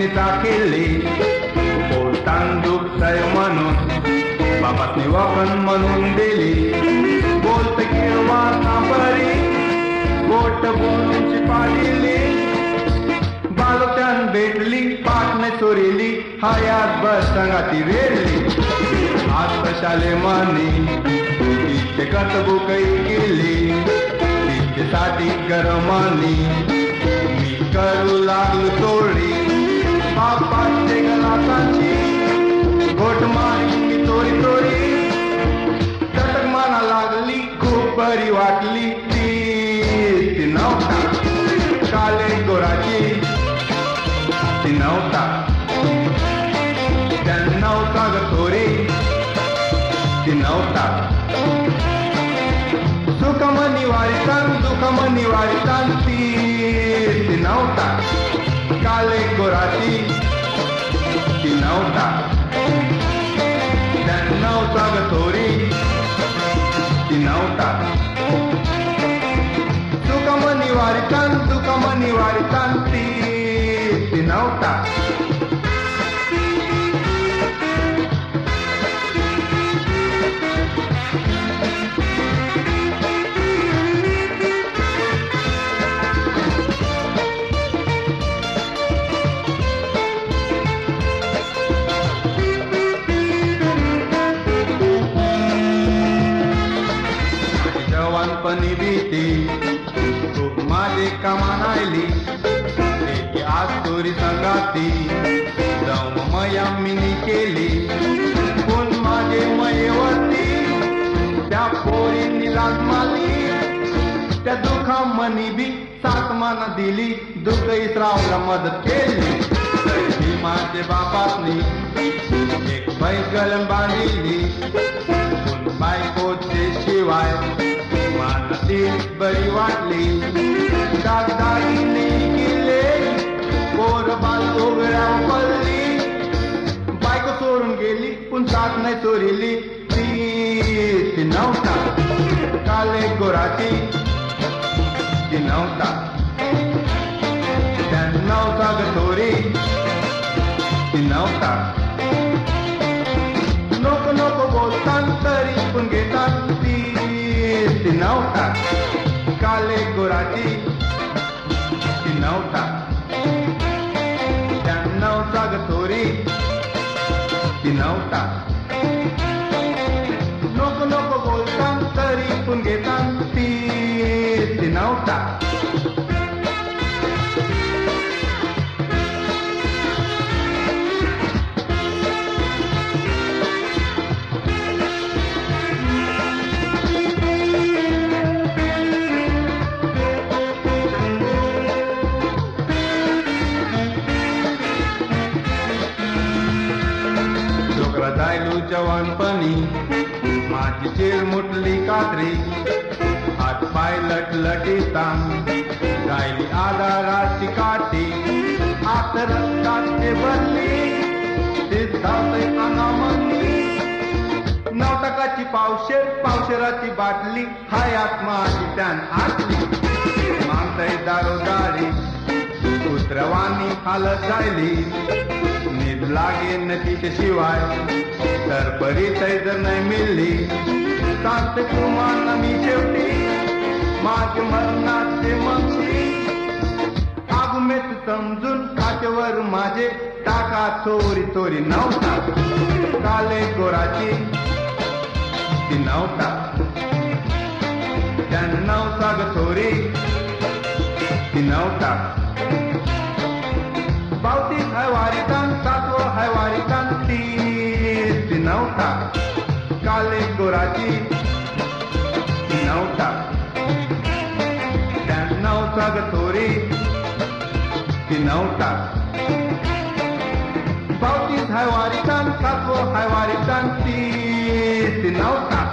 मैत्रिणी टाकेले बोलतान दुखतय म्हणून बाबासनी वखण म्हणून दिली बोलत किंवा बरी बोट बोलूनची पाहिली बालत्यान भेटली पाटणे चोरिली हयात बस संगाती वेरली आज शाले मानी तिचे कर्तबुकई केली तिच्यासाठी गरमानी मी करू लागलो तोडी बापाचे गलासाची गोट मारी मी तोरी तोरी चटक माना लागली खूप बरी वाटली ती नव्हता काले गोराची ती नव्हता त्या नव्हता ग तोरी ती नव्हता सुखम निवारितान दुखम निवारितान ती नव्हता काले गोराची ती नव्हता त्या नव्हता ग तोरी ती नव्हता सुखम निवारितान दुखम निवारितान ती नव्हता जवानपणी भीती खूप माझे कामान आयली आज चोरी संगाती जाऊन मया मिनी केली कोण माझे मयेवरती त्या पोरींनी लाग मारली त्या दुखा मनी बी सात माना दिली दुःख इसरावला मदत केली तरी माझे बापासनी एक बैल गलम बांधिली कोण बायकोचे शिवाय मला ती बरी वाटली दागदागिने केले पोर बाल उघड्या पडली बायको सोडून गेली पण साथ नाही चोरिली ती नव्हता काले गोराची ती नव्हता त्या नव्हता ग तोरी ती नव्हता नको नको बोलतान तरी पण घेतात ती नव्हता काले गोराची ती नव्हता त्या नव्हता ग तोरी ती नव्हता नको नको बोलतान तरी पण घेतान ती नव्हता जायलो जवानपणी माझी चेर मुटली कात्री हात पाय लटलटीतान गायली आधाराची काठी आत रक्ताचे भरली सिद्धार्थ अनामनी नवटकाची पावशेराची बाटली हयात माझी त्यान आटली मानतय दारोदारी कुत्रवानी हालत जायली नीद लागे न तिच्याशिवाय तर परिचय जर नाही मिळली सांगते तुम्हाला मी शेवटी माझे मरणाचे मक्षी आगुमेत समजून काचेवर माझे टाका चोरी चोरी नव्हता काले गोराची ती नव्हता त्या नव्हता ग चोरी ती नव्हता बावती हैवारितान सातवं हैवारितान ती नव्हता काले गोराची ती नव्हता त्या नव्हता ग तोरी ती नव्हता बावती हैवारितान सातवं हैवारितान ती नव्हता